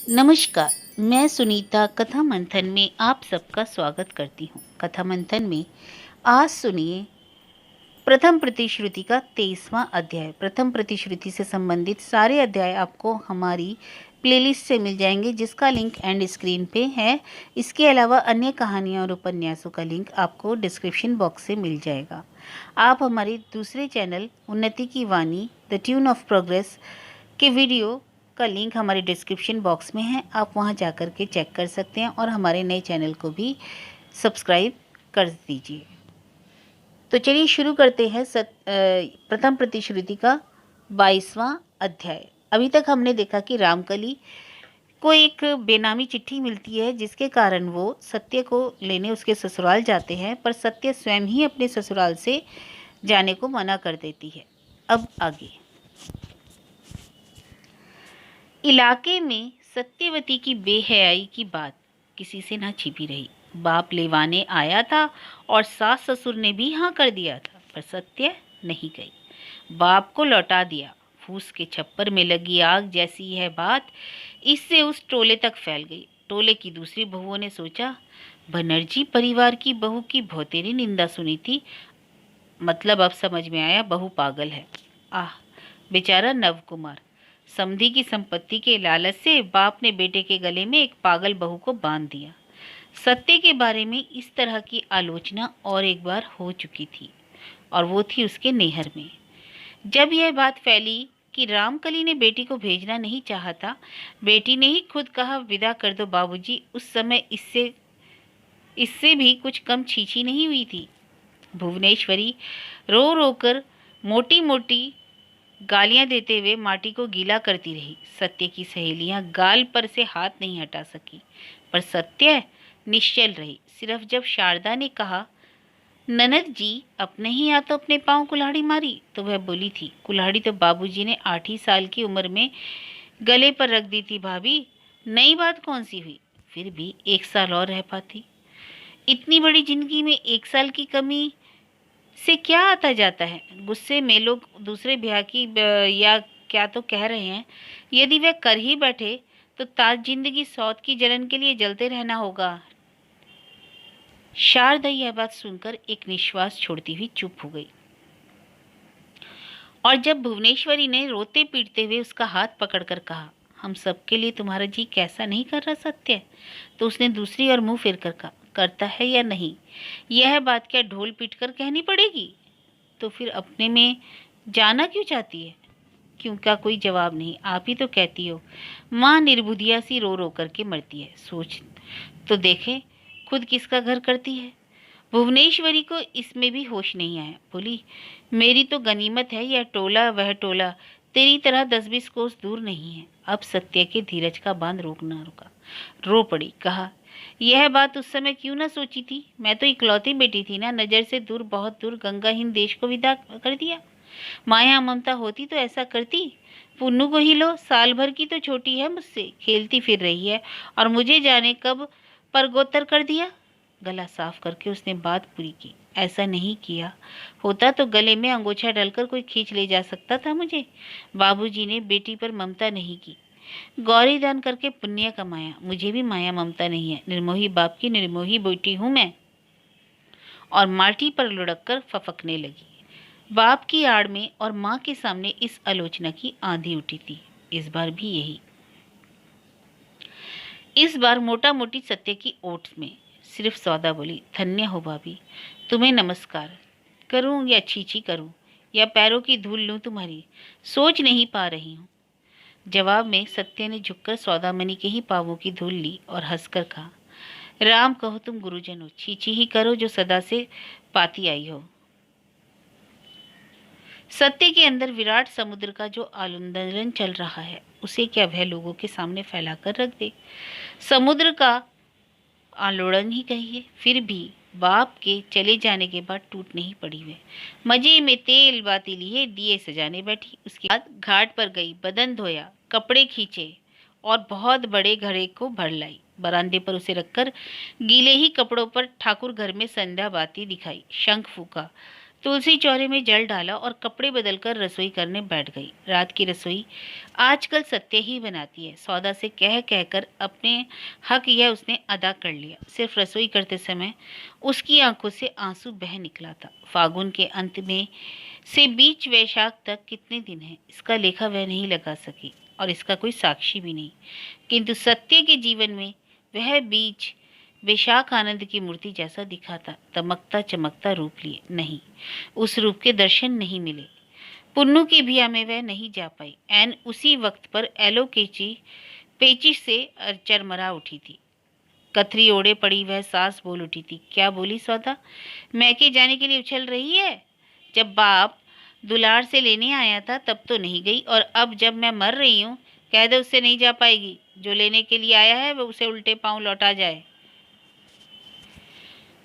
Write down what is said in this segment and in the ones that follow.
नमस्कार, मैं सुनीता कथा मंथन में आप सबका स्वागत करती हूँ। कथा मंथन में आज सुनिए प्रथम प्रतिश्रुति का 23वां अध्याय। प्रथम प्रतिश्रुति से संबंधित सारे अध्याय आपको हमारी प्लेलिस्ट से मिल जाएंगे, जिसका लिंक एंड स्क्रीन पे है। इसके अलावा अन्य कहानियाँ और उपन्यासों का लिंक आपको डिस्क्रिप्शन बॉक्स से मिल जाएगा। आप हमारे दूसरे चैनल उन्नति की वाणी द ट्यून ऑफ प्रोग्रेस के वीडियो का लिंक हमारे डिस्क्रिप्शन बॉक्स में है। आप वहां जाकर के चेक कर सकते हैं और हमारे नए चैनल को भी सब्सक्राइब कर दीजिए। तो चलिए शुरू करते हैं प्रथम प्रतिश्रुति का 22वां अध्याय। अभी तक हमने देखा कि रामकली को एक बेनामी चिट्ठी मिलती है, जिसके कारण वो सत्य को लेने उसके ससुराल जाते हैं, पर सत्य स्वयं ही अपने ससुराल से जाने को मना कर देती है। अब आगे इलाके में सत्यवती की बेहयाई की बात किसी से ना छिपी रही। बाप लेवाने आया था और सास ससुर ने भी हाँ कर दिया था, पर सत्य नहीं गई। बाप को लौटा दिया। फूस के छप्पर में लगी आग जैसी यह बात इससे उस टोले तक फैल गई। टोले की दूसरी बहुओं ने सोचा, बनर्जी परिवार की बहू की भौतेरी निंदा सुनी थी, मतलब अब समझ में आया बहू पागल है। आह, बेचारा नव कुमार। समधी की संपत्ति के लालच से बाप ने बेटे के गले में एक पागल बहू को बांध दिया। सत्य के बारे में इस तरह की आलोचना और एक बार हो चुकी थी, और वो थी उसके नैहर में। जब यह बात फैली कि रामकली ने बेटी को भेजना नहीं चाहा था, बेटी ने ही खुद कहा विदा कर दो बाबूजी, उस समय इससे भी कुछ कम छीछी नहीं हुई थी। भुवनेश्वरी रो रो कर मोटी मोटी गालियां देते हुए माटी को गीला करती रही। सत्य की सहेलियां गाल पर से हाथ नहीं हटा सकी, पर सत्य निश्चल रही। सिर्फ जब शारदा ने कहा, ननद जी अपने ही या तो अपने पांव कुल्हाड़ी मारी, तो वह बोली थी, कुल्हाड़ी तो बाबूजी ने 8 ही साल की उम्र में गले पर रख दी थी भाभी, नई बात कौन सी हुई। फिर भी 1 साल और रह पाती। इतनी बड़ी जिंदगी में 1 साल की कमी से क्या आता जाता है। गुस्से में लोग दूसरे ब्याह की या क्या तो कह रहे हैं। यदि वह कर ही बैठे तो ताज जिंदगी सौत की जलन के लिए जलते रहना होगा। शारदा यह बात सुनकर एक निश्वास छोड़ती हुई चुप हो गई, और जब भुवनेश्वरी ने रोते पीटते हुए उसका हाथ पकड़कर कहा, हम सबके लिए तुम्हारा जी कैसा नहीं कर रहा सत्य, तो उसने दूसरी और मुंह फेर कर कहा, करता है या नहीं, यह बात क्या ढोल पीट कर कहनी पड़ेगी। तो फिर अपने में जाना क्यों चाहती है। क्यों का कोई जवाब नहीं। आप ही तो कहती हो, माँ निर्बुद्धिया सी रो रो करके मरती है। सोच तो देखे खुद किसका घर करती है। भुवनेश्वरी को इसमें भी होश नहीं आया। बोली, मेरी तो गनीमत है यह टोला वह टोला तेरी तरह 10-20 कोस दूर नहीं है। अब सत्य के धीरज का बांध रोकना रुका। रो पड़ी। कहा, यह बात उस समय क्यों ना सोची थी। मैं तो इकलौती बेटी थी ना, नजर से दूर, बहुत दूर गंगाहीन देश को विदा कर दिया। माया ममता होती तो ऐसा करती। पुन्नू को ही लो, साल भर की तो छोटी है मुझसे, खेलती फिर रही है, और मुझे जाने कब परगोत्तर कर दिया। गला साफ करके उसने बात पूरी की। ऐसा नहीं किया होता तो गले में अंगोछा डालकर कोई खींच ले जा सकता था मुझे। बाबूजी ने बेटी पर ममता नहीं की, गौरी दान करके पुण्य कमाया। मुझे भी माया ममता नहीं है। निर्मोही बाप की निर्मोही बेटी हूं मैं। और माटी पर लुढ़क कर फफकने लगी। बाप की आड़ में और माँ के सामने इस आलोचना की आंधी उठी थी। इस बार भी यही। इस बार मोटा मोटी सत्य की ओट में सिर्फ सौदा बोली, धन्य हो भाभी, तुम्हें नमस्कार करूं या छीछी करूं या पैरों की धूल लूं तुम्हारी, सोच नहीं पा रही हूं। जवाब में सत्य ने झुककर सौदामणि के ही पांवों की धूल ली और हंसकर कहा, राम कहो तुम गुरुजन हो, छीछी ही करो जो सदा से पाती आई हो। सत्य के अंदर विराट समुद्र का जो आंदोलन चल रहा है, उसे क्या वह लोगों के सामने फैलाकर रख दे। समुद्र का आंदोलन ही कहिए। फिर भी बाप के चले जाने के बाद टूट नहीं पड़ी। वे मजे में तेल बाती लिए दिए सजाने बैठी। उसके बाद घाट पर गई, बदन धोया, कपड़े खींचे और बहुत बड़े घड़े को भर लाई। बरामदे पर उसे रखकर गीले ही कपड़ों पर ठाकुर घर में संध्या बाती दिखाई, शंख फूका, तुलसी चौरे में जल डाला और कपड़े बदलकर रसोई करने बैठ गई। रात की रसोई आजकल सत्य ही बनाती है। सौदा से कह कहकर अपने हक यह उसने अदा कर लिया। सिर्फ रसोई करते समय उसकी आंखों से आंसू बह निकला था। फागुन के अंत में से बीच वैशाख तक कितने दिन हैं, इसका लेखा वह नहीं लगा सकी और इसका कोई साक्षी भी नहीं। किंतु सत्य के जीवन में वह बीच वैशाख आनंद की मूर्ति जैसा दिखा था, दमकता चमकता रूप लिए नहीं, उस रूप के दर्शन नहीं मिले। पुन्नू की भिया में वह नहीं जा पाई। एन उसी वक्त पर एलोकेची पेचिश से चरमरा उठी थी। कथरी ओढ़े पड़ी वह सास बोल उठी थी। क्या बोली सौदा? मैके जाने के लिए उछल रही है? जब बाप दुलार से लेने आया था तब तो नहीं गई, और अब जब मैं मर रही हूँ कह दो उससे नहीं जा पाएगी। जो लेने के लिए आया है वह उसे उल्टे पांव लौटा जाए।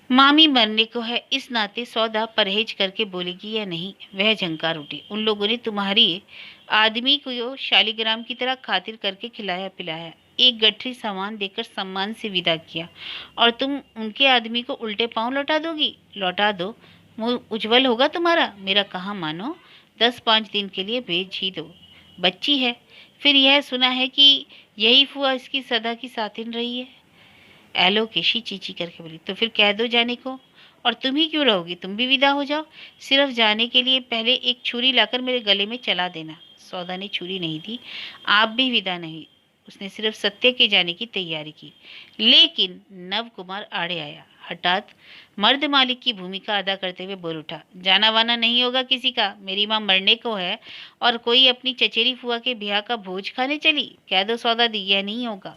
मामी मरने को है, इस नाते सौदा परहेज करके बोलेगी या नहीं? वह झंकार उठी। उन लोगों ने तुम्हारी आदमी को शालीग्राम की तरह खातिर करके खिलाया पिलाया, एक गठरी सामान देकर सम्मान से विदा किया, और तुम उनके आदमी को उल्टे पांव लौटा दोगी? लौटा दो, मुंह उज्जवल होगा तुम्हारा। मेरा कहा मानो, 10-5 दिन के लिए भेज ही दो, बच्ची है। फिर यह सुना है कि यही फुआ इसकी सदा की साथिन रही है। एलोकेशी चींची करके बोली। तो फिर कह दो जाने को, और तुम ही क्यों रहोगी? तुम भी विदा हो जाओ। सिर्फ जाने के लिए पहले एक छुरी लाकर मेरे गले में चला देना। सौदा ने छुरी नहीं दी। आप भी विदा नहीं। उसने सिर्फ सत्य के जाने की तैयारी की। लेकिन नव कुमार आड़े आया। हठात मर्द मालिक की भूमिका अदा करते हुए बोल उठा, जाना वाना नहीं होगा किसी का। मेरी माँ मरने को है और कोई अपनी चचेरी फुआ के ब्याह का भोज खाने चली। कह दो सौदा दी, यह नहीं होगा।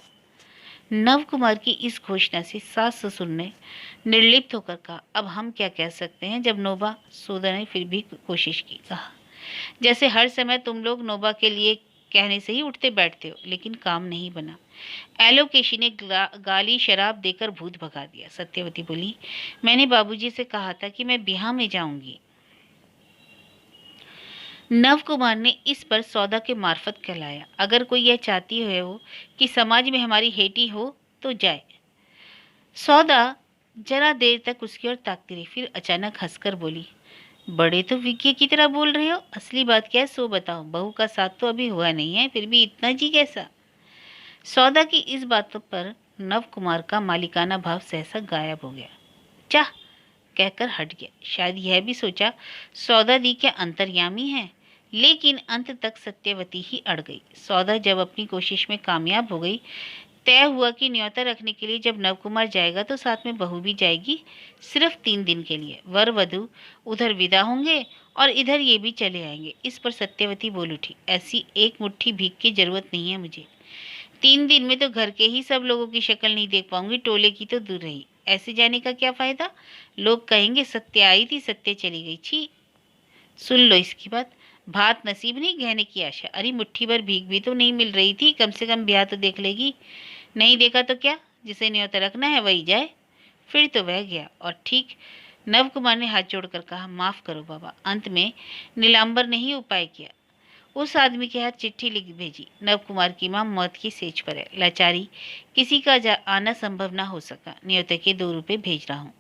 नव कुमार की इस घोषणा से सास ससुर ने निर्लिप्त होकर कहा, अब हम क्या कह सकते हैं जब नोबा। सौदा ने फिर भी कोशिश की। कहा, जैसे हर समय तुम लोग नोबा के लिए कहने से ही उठते बैठते हो, लेकिन काम नहीं बना। एलोकेशी ने गाली शराब देकर भूत भगा दिया। सत्यवती बोली, मैंने बाबूजी से कहा था कि मैं बिहार में जाऊंगी। नव कुमार ने इस पर सौदा के मार्फत कहलाया, अगर कोई यह चाहती हो कि समाज में हमारी हेटी हो तो जाए। सौदा जरा देर तक उसकी ओर ताकती रही, फिर अचानक हंसकर बोली, बड़े तो विज्ञ की तरह बोल रहे हो। असली बात क्या है सो बताओ। बहू का साथ तो अभी हुआ नहीं है, फिर भी इतना जी कैसा? सौदा की इस बात पर नव कुमार का मालिकाना भाव सहसा गायब हो गया। चाह कहकर हट गया। शायद यह भी सोचा सौदा दी क्या अंतर्यामी है, लेकिन अंत तक सत्यवती ही अड़ गई। सौदा जब अपनी कोशिश में कामयाब हो गई, तय हुआ कि न्योता रखने के लिए जब नवकुमार जाएगा तो साथ में बहू भी जाएगी, सिर्फ 3 दिन के लिए। वर वधू उधर विदा होंगे और इधर ये भी चले आएंगे। इस पर सत्यवती बोल उठी, ऐसी एक मुट्ठी भीख की जरूरत नहीं है मुझे। 3 दिन में तो घर के ही सब लोगों की शक्ल नहीं देख पाऊंगी, टोले की तो दूर रही। ऐसे जाने का क्या फायदा? लोग कहेंगे सत्य आई थी सत्य चली गई। छी, सुन लो इसकी बात। भात नसीब नहीं, गहने की आशा। अरे मुट्ठी भर भीख भी तो नहीं मिल रही थी, कम से कम ब्याह तो देख लेगी। नहीं देखा तो क्या, जिसे न्योता रखना है वही जाए। फिर तो वह गया, और ठीक नव कुमार ने हाथ जोड़कर कहा, माफ करो बाबा। अंत में नीलांबर ने ही उपाय किया। उस आदमी के हाथ चिट्ठी लिख भेजी, नव कुमार की मां मौत की सेज पर है, लाचारी, किसी का आना संभव ना हो सका, न्योते के 2 रुपए भेज रहा हूँ।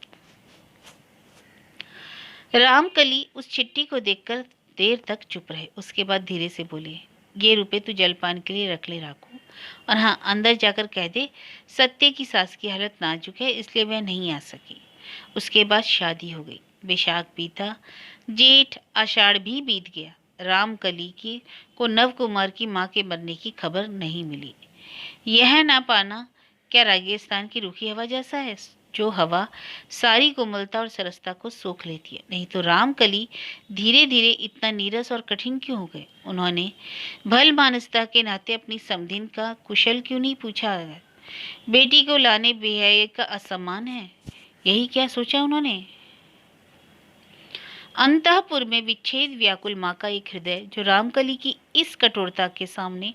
रामकली उस चिट्ठी को देखकर देर तक चुप रहे। उसके बाद धीरे से बोले, ये रुपए तू जलपान के लिए रख ले राखू, और हाँ, अंदर जाकर कह दे सत्य की सास की हालत नाजुक है, इसलिए वह नहीं आ सकी। उसके बाद शादी हो गई। वैशाख बीता, जेठ आषाढ़ भी बीत गया। रामकली की को नव कुमार की मां के मरने की खबर नहीं मिली। यह ना पाना क्या राजस्थान की रूखी हवा जैसा है, जो हवा सारी कोमलता और सरसता को सोख लेती है? नहीं तो रामकली धीरे धीरे इतना नीरस और कठिन क्यों हो गए? उन्होंने भल मानसता के नाते अपनी समधिन का कुशल क्यों नहीं पूछा? बेटी को लाने बेहयाई का असम्मान है, यही क्या सोचा उन्होंने? अंतःपुर में विच्छेद व्याकुल माँ का एक हृदय, जो रामकली की इस कठोरता के सामने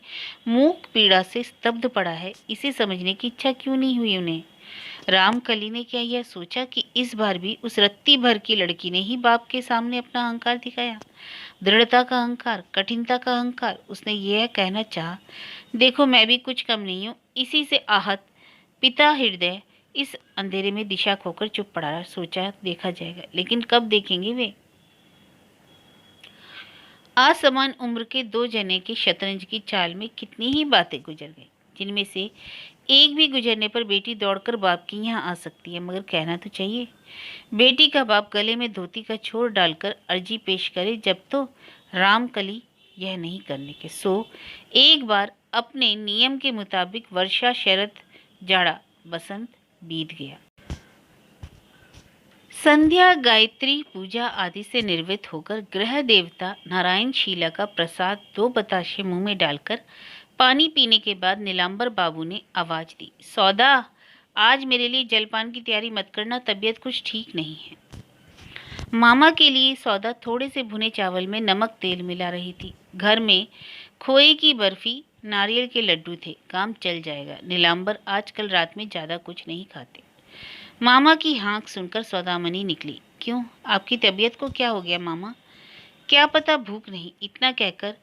मूक पीड़ा से स्तब्ध पड़ा है, इसे समझने की इच्छा क्यों नहीं हुई उन्हें? रामकली ने क्या यह सोचा कि इस बार भी उस रत्ती भर की लड़की ने ही बाप के सामने अपना अहंकार दिखाया? दृढ़ता का अहंकार, कठिनता का अहंकार। उसने यह कहना चाहा, देखो मैं भी कुछ कम नहीं हूँ। इसी से आहत पिता हृदय इस अंधेरे में दिशा खोकर चुप पड़ा रहा। सोचा देखा जाएगा, लेकिन कब देखेंगे वे? असमान उम्र के दो जने के शतरंज की चाल में कितनी ही बातें गुजर गई, जिनमें से एक भी गुजरने पर बेटी दौड़कर बाप के यहाँ आ सकती है, मगर कहना तो चाहिए। बेटी का बाप गले में धोती का छोर डालकर अर्जी पेश करे जब तो रामकली यह नहीं करने के, सो एक बार अपने नियम के मुताबिक वर्षा, शरद, जाड़ा, बसंत बीत गया। संध्या, गायत्री पूजा आदि से निर्वृत्त होकर गृह देवता नारायण शीला का प्रसाद दो बताशे मुंह में डालकर पानी पीने के बाद नीलांबर बाबू ने आवाज दी, सौदा, आज मेरे लिए जलपान की तैयारी मत करना, तबीयत कुछ ठीक नहीं है। मामा के लिए सौदा थोड़े से भुने चावल में नमक तेल मिला रही थी। घर में खोए की बर्फी, नारियल के लड्डू थे, काम चल जाएगा। नीलांबर आजकल रात में ज्यादा कुछ नहीं खाते। मामा की हाँक सुनकर सौदामनी निकली। क्यों, आपकी तबीयत को क्या हो गया मामा? क्या पता, भूख नहीं। इतना कहकर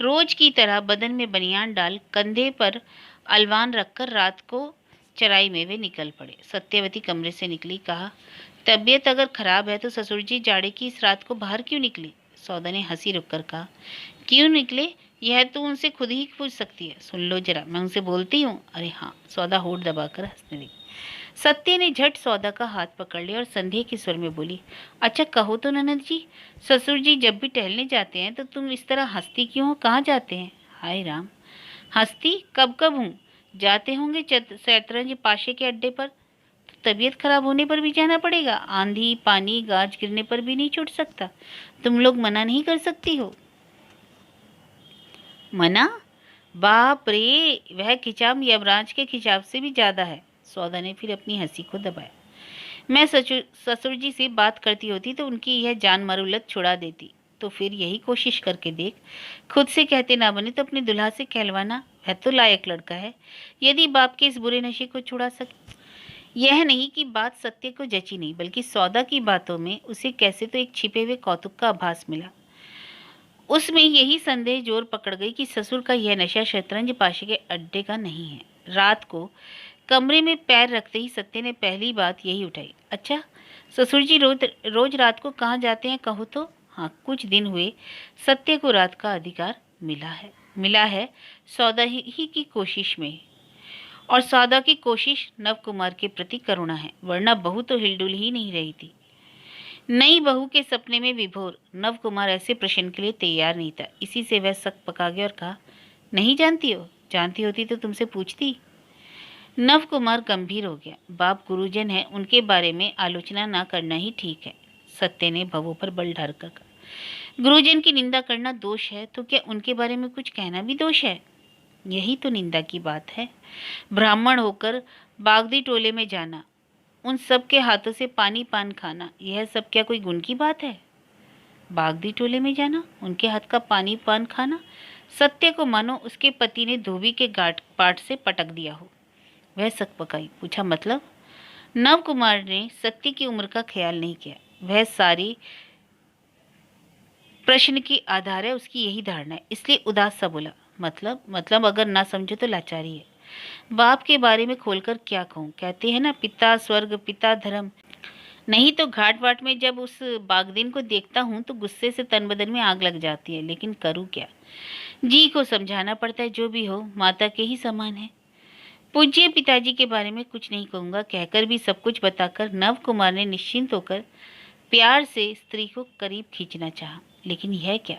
रोज की तरह बदन में बनियान डाल कंधे पर अलवान रखकर रात को चराई में वे निकल पड़े। सत्यवती कमरे से निकली, कहा, तबीयत अगर खराब है तो ससुर जी जाड़े की इस रात को बाहर क्यों निकले? सौदा ने हंसी रुककर कहा, क्यों निकले यह तो उनसे खुद ही पूछ सकती है। सुन लो जरा, मैं उनसे बोलती हूँ। अरे हाँ, सौदा होठ दबाकर हंसने लगी। सत्य ने झट सौदा का हाथ पकड़ लिया और संदेह के स्वर में बोली, अच्छा कहो तो ननद जी, ससुर जी जब भी टहलने जाते हैं तो तुम इस तरह हंसती क्यों हो? कहाँ जाते हैं? हाय राम, हंसती कब कब हूँ? जाते होंगे शतरंज पाशे के अड्डे पर। तो तबीयत खराब होने पर भी जाना पड़ेगा? आंधी, पानी, गाज गिरने पर भी नहीं छूट सकता? तुम लोग मना नहीं कर सकती हो? मना? बाप रे, वह खिंचाव यमराज के खिंचाव से भी ज्यादा है। सौदा ने फिर अपनी हंसी को दबाया। मैं ससुर जी से बात करती होती तो उनकी यह जान मरूलत छुड़ा देती। तो फिर यही कोशिश करके देख, खुद से कहते ना बने तो अपने दुल्हा से कहलवाना। वह तो लायक लड़का है, यदि बाप के इस बुरे नशे को छुड़ा सके। यह नहीं कि बात सत्य को जची नहीं, बल्कि सौदा की बातों में उसे कैसे तो एक छिपे हुए कौतुक का आभास मिला। उसमें यही संदेह जोर पकड़ गई कि ससुर का यह नशा शतरंज पाशे के अड्डे का नहीं है। रात को कमरे में पैर रखते ही सत्य ने पहली बात यही उठाई, अच्छा ससुर जी रोज रोज रात को कहाँ जाते हैं कहो तो? हाँ, कुछ दिन हुए सत्य को रात का अधिकार मिला है सौदा ही की कोशिश में। और सौदा की कोशिश नव कुमार के प्रति करुणा है, वरना बहू तो हिलडुल ही नहीं रही थी। नई बहू के सपने में विभोर नव कुमार ऐसे प्रश्न के लिए तैयार नहीं था। इसी से वह सक पका गया और कहा, नहीं जानती हो? जानती होती तो तुमसे पूछती। नव कुमार गंभीर हो गया। बाप गुरुजन है, उनके बारे में आलोचना ना करना ही ठीक है। सत्य ने भवों पर बल ढालकर कहा, गुरुजन की निंदा करना दोष है तो क्या उनके बारे में कुछ कहना भी दोष है? यही तो निंदा की बात है। ब्राह्मण होकर बागदी टोले में जाना, उन सब के हाथों से पानी पान खाना, यह सब क्या कोई गुण की बात है? बागदी टोले में जाना, उनके हाथ का पानी पान खाना, सत्य को मानो उसके पति ने धोबी के गाट पाट से पटक दिया हो। वह सक पकाई, पूछा मतलब? नव कुमार ने सत्य की उम्र का ख्याल नहीं किया। वह सारी प्रश्न की आधार है उसकी यही धारणा है, इसलिए उदास सा बोला, मतलब अगर ना समझो तो लाचारी है। बाप के बारे में खोलकर क्या कहूँ? कहते हैं ना, पिता स्वर्ग पिता धर्म। नहीं तो घाट वाट में जब उस बागदीन को देखता हूँ तो गुस्से से तन बदन में आग लग जाती है, लेकिन करूँ क्या? जी को समझाना पड़ता है, जो भी हो माता के ही समान है। पूज्य पिताजी के बारे में कुछ नहीं कहूँगा, कहकर भी सब कुछ बताकर नव कुमार ने निश्चिंत होकर प्यार से स्त्री को करीब खींचना चाहा। लेकिन यह क्या,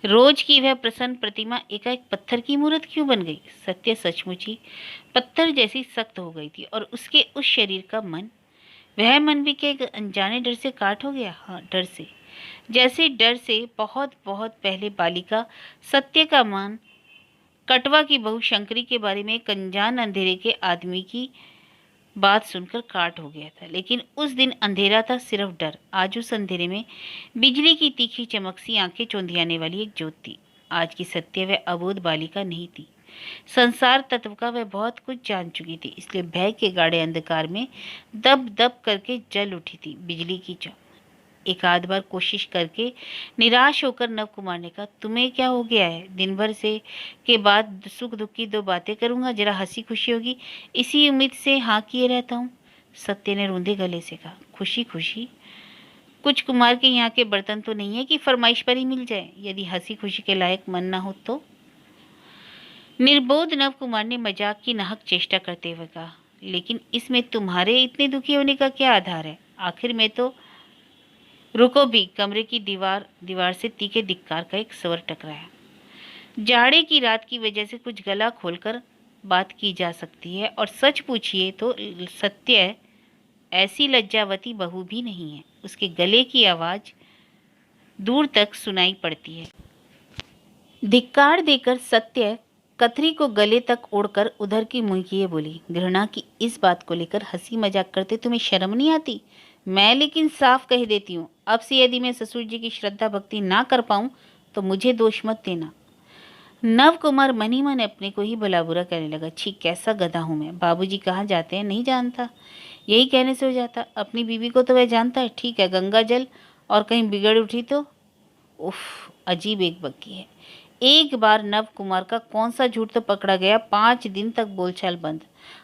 रोज की वह प्रसन्न प्रतिमा एकाएक पत्थर की मूर्त क्यों बन गई? सत्य सचमुच ही पत्थर जैसी सख्त हो गई थी, और उसके उस शरीर का मन, वह मन भी क्या एक अनजाने डर से काट हो गया? हाँ, डर से, जैसे डर से बहुत बहुत पहले बालिका सत्य का मन कटवा की बहू शंकरी के बारे में एक अनजान अंधेरे के आदमी की बात सुनकर काट हो गया था। लेकिन उस दिन अंधेरा था, सिर्फ डर। आज उस अंधेरे में बिजली की तीखी चमक सी आंखें चौंधियाने वाली एक ज्योत थी। आज की सत्य वह अबोध बालिका नहीं थी। संसार तत्व का वह बहुत कुछ जान चुकी थी, इसलिए भय के गाढ़े अंधकार में दब दब करके जल उठी थी बिजली की चमक। एक आध बार कोशिश करके निराश होकर नव कुमार ने कहा, तुम्हें क्या हो गया है? दिन भर से के बाद सुख दुख की दो बातें करूंगा, जरा हंसी खुशी होगी, इसी उम्मीद से हाँ किए रहता हूँ। सत्य ने रूंधे गले से कहा, खुशी खुशी कुछ कुमार के यहाँ के बर्तन तो नहीं है कि फरमाइश पर ही मिल जाए, यदि हंसी खुशी के लायक मन ना हो तो। निर्बोध नव कुमार ने मजाक की नाहक चेष्टा करते हुए कहा, लेकिन इसमें तुम्हारे इतने दुखी होने का क्या आधार है? आखिर में तो। रुको भी, कमरे की दीवार से तीखे धिक्कार का एक स्वर टकराया। जाड़े की रात की वजह से कुछ गला खोलकर बात की जा सकती है, और सच पूछिए तो सत्य ऐसी लज्जावती बहू भी नहीं है। उसके गले की आवाज दूर तक सुनाई पड़ती है। धिक्कार देकर सत्य कथरी को गले तक ओढ़कर उधर की मुंह किए बोली, घृणा की इस बात को लेकर हंसी मजाक करते तुम्हें शर्म नहीं आती? मैं लेकिन साफ कह देती हूँ, अब से यदि मैं ससुर जी की श्रद्धा भक्ति ना कर पाऊँ तो मुझे दोष मत देना। नव कुमार मन ही मन अपने को ही भला बुरा कहने लगा। छी, कैसा गधा हूँ मैं। बाबूजी कहाँ जाते हैं नहीं जानता, यही कहने से हो जाता। अपनी बीवी को तो वह जानता है, ठीक है, गंगा जल, और कहीं बिगड़ उठी तो उफ, अजीब एक बक्की है। एक बार नव कुमार का कौन सा झूठ तो पकड़ा गया। 5 दिन तक बोलचाल बंद।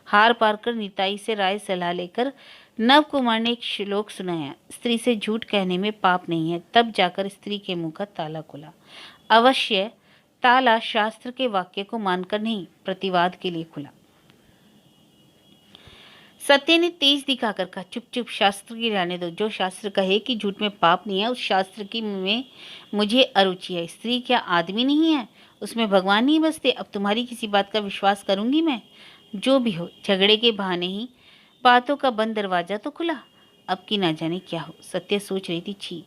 हार पार कर निताई से राय सलाह लेकर नव कुमार ने एक श्लोक सुनाया, स्त्री से झूठ कहने में पाप नहीं है। तब जाकर स्त्री के मुंह का ताला खुला। अवश्य ताला शास्त्र के वाक्य को मानकर नहीं, प्रतिवाद के लिए खुला। सत्य ने तेज दिखाकर कहा, चुप चुप, शास्त्र की रहने दो। जो शास्त्र कहे कि झूठ में पाप नहीं है, उस शास्त्र की में मुझे अरुचि है। स्त्री क्या आदमी नहीं है? उसमें भगवान नहीं बसते? अब तुम्हारी किसी बात का विश्वास करूंगी मैं? जो भी हो, झगड़े के बहाने ही बातों का बंद दरवाजा तो खुला। अब की ना जाने क्या हो, सत्य सोच रही थी। छी,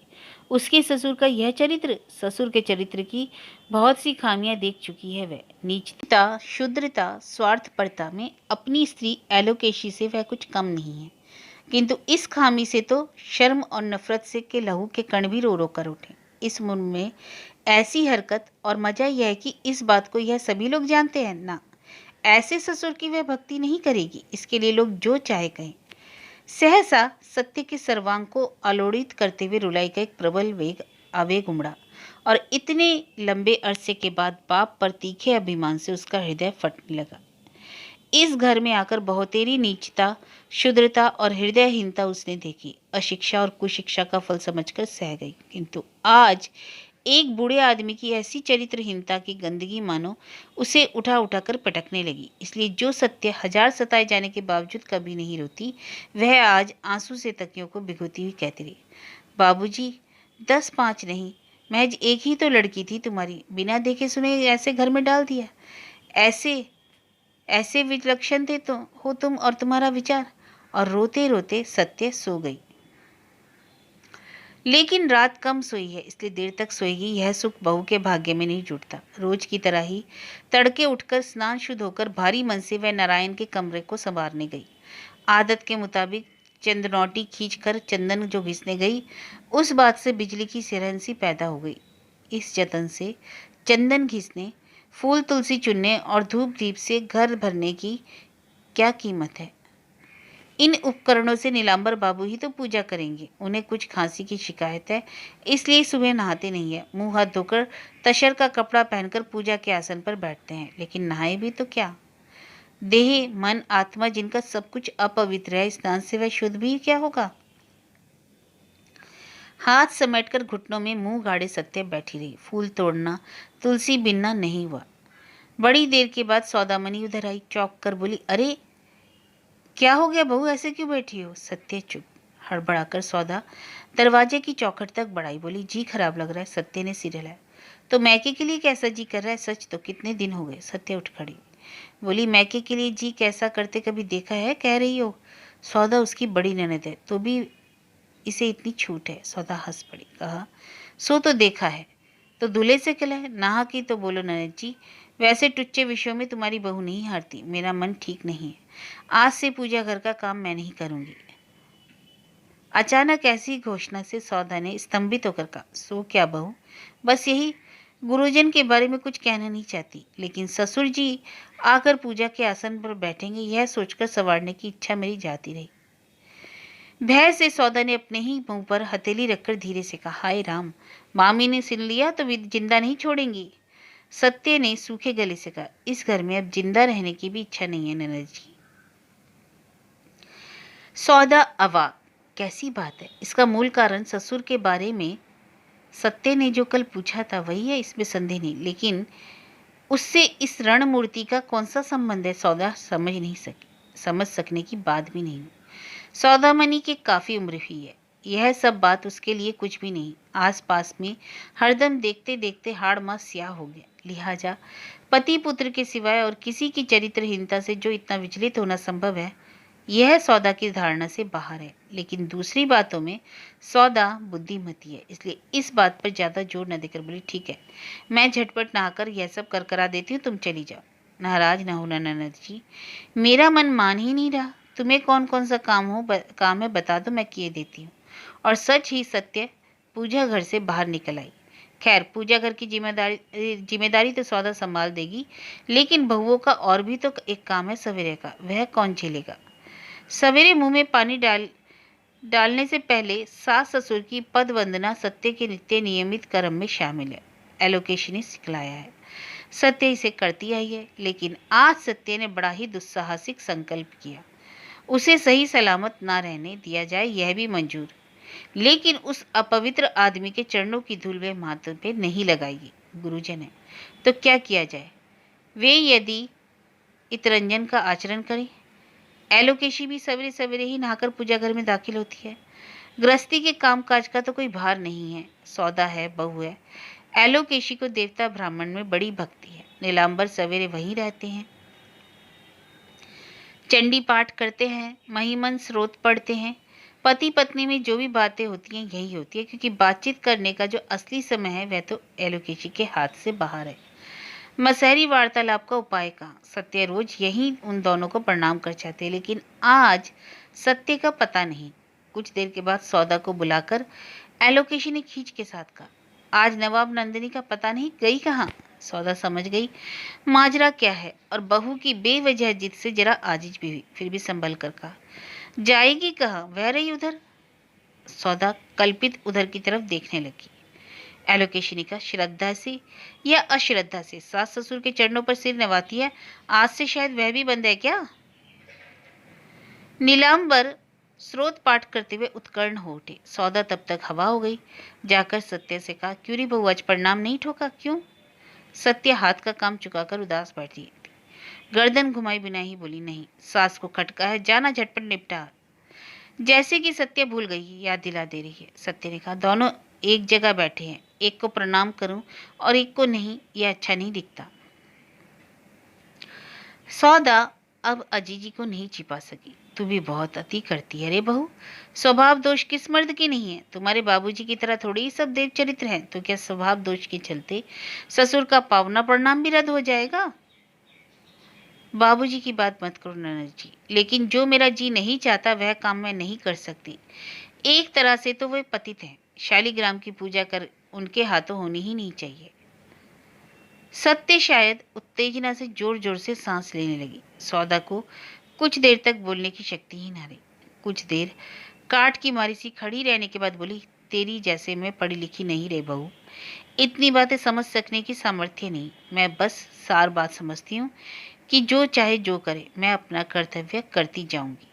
उसके ससुर का यह चरित्र, ससुर के चरित्र की बहुत सी खामियां देख चुकी है वह। नीचता, शुद्रता, स्वार्थपरता में अपनी स्त्री एलोकेशी से वह कुछ कम नहीं है, किंतु इस खामी से तो शर्म और नफरत से के लहू के कण भी रो रो कर उठे। इस मन में ऐसी हरकत, और मजा यह है कि इस बात को यह सभी लोग जानते हैं ना। ऐसे ससुर की वह भक्ति नहीं करेगी, इसके लिए लोग जो चाहे कहें। सहसा सत्य के सर्वांग को आलोड़ित करते हुए रुलाई का एक प्रबल आवेग उमड़ा, और इतने लंबे अरसे के बाद बाप पर तीखे अभिमान से उसका हृदय फटने लगा। इस घर में आकर बहुतेरी नीचता, शुद्रता और हृदयहीनता उसने देखी। अशिक्षा और कुशिक्षा का फल समझकर सह गई, किंतु आज एक बूढ़े आदमी की ऐसी चरित्रहीनता की गंदगी मानो उसे उठा उठा कर पटकने लगी। इसलिए जो सत्य 1000 सताए जाने के बावजूद कभी नहीं रोती, वह आज आंसू से तकियों को भिगोती हुई कहती रही, बाबूजी, 10-5 नहीं, महज एक ही तो लड़की थी तुम्हारी, बिना देखे सुने ऐसे घर में डाल दिया। ऐसे ऐसे विलक्षण थे तो हो तुम और तुम्हारा विचार। और रोते रोते सत्य सो गई। लेकिन रात कम सोई है, इसलिए देर तक सोएगी, यह सुख बहू के भाग्य में नहीं जुटता। रोज की तरह ही तड़के उठकर स्नान शुद्ध होकर भारी मन से वह नारायण के कमरे को संवारने गई। आदत के मुताबिक चंदनौटी खींचकर चंदन जो घिसने गई, उस बात से बिजली की सिरहन सी पैदा हो गई। इस जतन से चंदन घिसने, फूल तुलसी चुनने और धूप दीप से घर भरने की क्या कीमत है? इन उपकरणों से नीलांबर बाबू ही तो पूजा करेंगे। उन्हें कुछ खांसी की शिकायत है, इसलिए सुबह नहाते नहीं है। मुंह हाथ धोकर तशर का कपड़ा पहनकर पूजा के आसन पर बैठते हैं, लेकिन नहाए भी तो क्या? देह, मन, आत्मा जिनका सब कुछ अपवित्र है, स्नान से वह शुद्ध भी क्या होगा? हाथ समेटकर घुटनों में मुंह गाड़े सत्य बैठी रही। फूल तोड़ना, तुलसी बिनना नहीं हुआ। बड़ी देर के बाद सौदामनी उधर आई। चौंक कर बोली, अरे क्या हो गया बहू, ऐसे क्यों बैठी हो? सत्य चुप। हड़बड़ाकर सौदा दरवाजे की चौखट तक बढ़ाई। बोली, जी खराब लग रहा है। सत्य ने सिर हिलाया। तो मैके के लिए कैसा जी कर रहा है? सच तो, कितने दिन हो गए? सत्य उठ खड़ी बोली, मैके के लिए जी कैसा करते कभी देखा है? कह रही हो? सौदा उसकी बड़ी ननद है, तो भी इसे इतनी छूट है? सौदा हंस पड़ी, कहा, सो तो देखा है, तो दूल्हे से कहला है, नाहा की तो बोलो ननद जी, वैसे टुच्चे विषयों में तुम्हारी बहू नहीं हारती। मेरा मन ठीक नहीं है, आज से पूजा घर का काम मैं नहीं करूंगी। अचानक ऐसी घोषणा से सौदा ने स्तंभित होकर कहा, सो क्या बहू, बस यही, गुरुजन के बारे में कुछ कहना नहीं चाहती, लेकिन ससुर जी आकर पूजा के आसन पर बैठेंगे, यह सोचकर संवारने की इच्छा मेरी जाती रही। भय से सौदा ने अपने ही मुंह पर हथेली रखकर धीरे से कहा, हाय राम, मामी ने सुन लिया तो जिंदा नहीं छोड़ेंगी। सत्य ने सूखे गले से कहा, इस घर में अब जिंदा रहने की भी इच्छा नहीं है ननद जी। सौदा अवाक। कैसी बात है? इसका मूल कारण ससुर के बारे में सत्य ने जो कल पूछा था वही है, इसमें संदेह नहीं। लेकिन उससे इस रणमूर्ति का कौन सा संबंध है? सौदा समझ सकने की बात भी नहीं। सौदामणि की काफी उम्र हुई है, यह सब बात उसके लिए कुछ भी नहीं। आसपास में हरदम देखते देखते हाड़ मास स्याह हो गया। लिहाजा पति पुत्र के सिवाय और किसी की चरित्रहीनता से जो इतना विचलित होना संभव है, यह सौदा की धारणा से बाहर है। लेकिन दूसरी बातों में सौदा बुद्धिमती है, इसलिए इस बात पर ज्यादा जोर न देकर बोली, ठीक है, मैं झटपट नहाकर यह सब कर करा देती हूँ, तुम चली जाओ। नाराज न होना ननद जी, मेरा मन मान ही नहीं रहा। तुम्हें कौन कौन सा काम है बता दो, मैं किए देती हूँ। और सच ही सत्य पूजा घर से बाहर निकल आई। खैर, पूजा घर की जिम्मेदारी तो सौदा संभाल देगी, लेकिन बहुओं का और भी तो एक काम है सवेरे का, वह कौन झेलेगा? सवेरे मुंह में पानी डालने से पहले सास ससुर की पद वंदना सत्य के नित्य नियमित कर्म में शामिल है। एलोकेशी ने सिखलाया है। सत्य इसे करती आई है, लेकिन आज सत्य ने बड़ा ही दुस्साहसिक संकल्प किया। उसे सही सलामत ना रहने दिया जाए यह भी मंजूर, लेकिन उस अपवित्र आदमी के चरणों की धूल वे माथे पे नहीं लगाएगी। गुरुजन है तो क्या किया जाए? वे यदि इतरंजन का आचरण करें। एलोकेशी भी सवेरे सवेरे ही नहाकर पूजा घर में दाखिल होती है। गृहस्थी के कामकाज का तो कोई भार नहीं है। सौदा है, बहू है। एलोकेशी को देवता ब्राह्मण में बड़ी भक्ति है। नीलांबर सवेरे वहीं रहते हैं, चंडी पाठ करते हैं, महिमन स्रोत पढ़ते हैं। पति पत्नी में जो भी बातें होती हैं यही होती है, क्योंकि बातचीत करने का जो असली समय है वह तो एलोकेशी के हाथ से बाहर है। मसहरी वार्तालाप का उपाय कहाँ? सत्य रोज यही उन दोनों को प्रणाम कर जाते, लेकिन आज सत्य का पता नहीं। कुछ देर के बाद सौदा को बुलाकर एलोकेशी ने खींच के साथ कहा, आज नवाब नंदिनी का पता नहीं, गई कहाँ? सौदा समझ गई माजरा क्या है, और बहू की बेवजह जिद से जरा आजिज भी हुई। फिर भी संभल कर कहा, जाएगी कहाँ? वह रही उधर। सौदा कल्पित उधर की तरफ देखने लगी। एलोकेशी ने कहा, श्रद्धा से या अश्रद्धा से सास ससुर के चरणों पर सिर नवाती है, आज से शायद वह भी बंद है क्या? नीलांबर स्रोत पाठ करते हुए उत्कर्ण हो उठे। सौदा तब तक हवा हो गई। जाकर सत्य से कहा, क्यों री बहू आज प्रणाम नहीं ठोका? क्यों? सत्य हाथ का काम चुकाकर उदास बैठी, गर्दन घुमाई बिना ही बोली, नहीं, सास को खटका है, जाना झटपट निपटा। जैसे कि सत्य भूल गई, याद दिला दे रही है। सत्य ने कहा, दोनों एक जगह बैठे हैं, एक को प्रणाम करूं और एक को नहीं, यह अच्छा नहीं दिखता। सौदा अब अजीजी को नहीं छिपा सकी, तू भी बहुत अति करती है रे बहू। स्वभाव दोष किस मर्द की नहीं है? तुम्हारे बाबूजी की तरह थोड़ी ही सब देव चरित्र हैं, तो क्या स्वभाव दोष के चलते ससुर का पावना प्रणाम भी रद्द हो जाएगा? बाबूजी की बात मत करो ननद जी, लेकिन जो मेरा जी नहीं चाहता वह काम मैं नहीं कर सकती। एक तरह से तो वे पतित हैं, शालिग्राम की पूजा कर उनके हाथों होनी ही नहीं चाहिए। सत्य शायद उत्तेजना से जोर जोर से सांस लेने लगी। सौदा को कुछ देर तक बोलने की शक्ति ही न रही। कुछ देर काट की मारी सी खड़ी रहने के बाद बोली, तेरी जैसे मैं पढ़ी लिखी नहीं रे बहू, इतनी बातें समझ सकने की सामर्थ्य नहीं। मैं बस सार बात समझती हूँ कि जो चाहे जो करे, मैं अपना कर्तव्य करती जाऊंगी।